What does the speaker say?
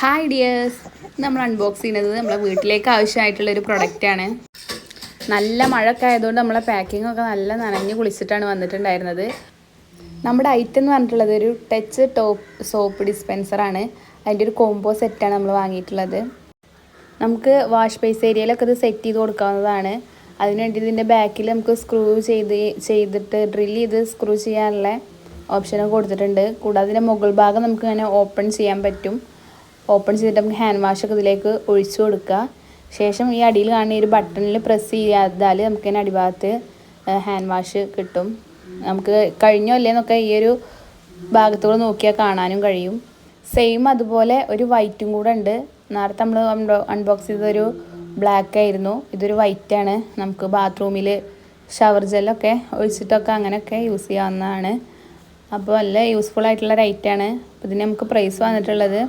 Hi dears, നമ്മൾ unbox ചെയ്യുന്നത് നമ്മളെ വീട്ടിലേക്ക് ആവശ്യമായിട്ടുള്ളൊരു പ്രൊഡക്റ്റാണ്. നല്ല മഴയൊക്കെ ആയതുകൊണ്ട് നമ്മളെ പാക്കിംഗ് ഒക്കെ നല്ല നനഞ്ഞ് കുളിച്ചിട്ടാണ് വന്നിട്ടുണ്ടായിരുന്നത്. നമ്മുടെ ഐറ്റം എന്ന് പറഞ്ഞിട്ടുള്ളത് ഒരു ടച്ച് ടോപ്പ് സോപ്പ് ഡിസ്പെൻസറാണ്. അതിൻ്റെ ഒരു കോംബോ സെറ്റാണ് നമ്മൾ വാങ്ങിയിട്ടുള്ളത്. നമുക്ക് വാഷ് ബേസ് ഏരിയയിലൊക്കെ ഇത് സെറ്റ് ചെയ്ത് കൊടുക്കാവുന്നതാണ്. അതിനുവേണ്ടി ഇതിൻ്റെ ബാക്കിൽ നമുക്ക് സ്ക്രൂ ചെയ്തിട്ട് ഡ്രിൽ ചെയ്ത് സ്ക്രൂ ചെയ്യാനുള്ള ഓപ്ഷനും കൊടുത്തിട്ടുണ്ട്. കൂടാതെ ഇതിൻ്റെ മുകൾ ഭാഗം നമുക്ക് ഇങ്ങനെ ഓപ്പൺ ചെയ്യാൻ പറ്റും. ഓപ്പൺ ചെയ്തിട്ട് നമുക്ക് ഹാൻഡ് വാഷൊക്കെ ഇതിലേക്ക് ഒഴിച്ചു കൊടുക്കുക. ശേഷം ഈ അടിയിൽ കാണുന്ന ഒരു ബട്ടണിൽ പ്രസ് ചെയ്യാതാൽ നമുക്ക് ഇതിന് അടിഭാഗത്ത് ഹാൻഡ് വാഷ് കിട്ടും. നമുക്ക് കഴിഞ്ഞോ അല്ലേന്നൊക്കെ ഈ ഒരു ഭാഗത്തൂടെ നോക്കിയാൽ കാണാനും കഴിയും. സെയിം അതുപോലെ ഒരു വൈറ്റും കൂടെ ഉണ്ട്. നേരത്തെ നമ്മൾ അൺബോക്സ് ചെയ്തൊരു ബ്ലാക്ക് ആയിരുന്നു, ഇതൊരു വൈറ്റാണ്. നമുക്ക് ബാത്റൂമിൽ ഷവർ ജെല്ലൊക്കെ ഒഴിച്ചിട്ടൊക്കെ അങ്ങനെയൊക്കെ യൂസ് ചെയ്യാവുന്നതാണ്. അപ്പോൾ നല്ല യൂസ്ഫുൾ ആയിട്ടുള്ള ഒരു ഐറ്റമാണ്. അപ്പോൾ ഇതിന് നമുക്ക് പ്രൈസ് വന്നിട്ടുള്ളത്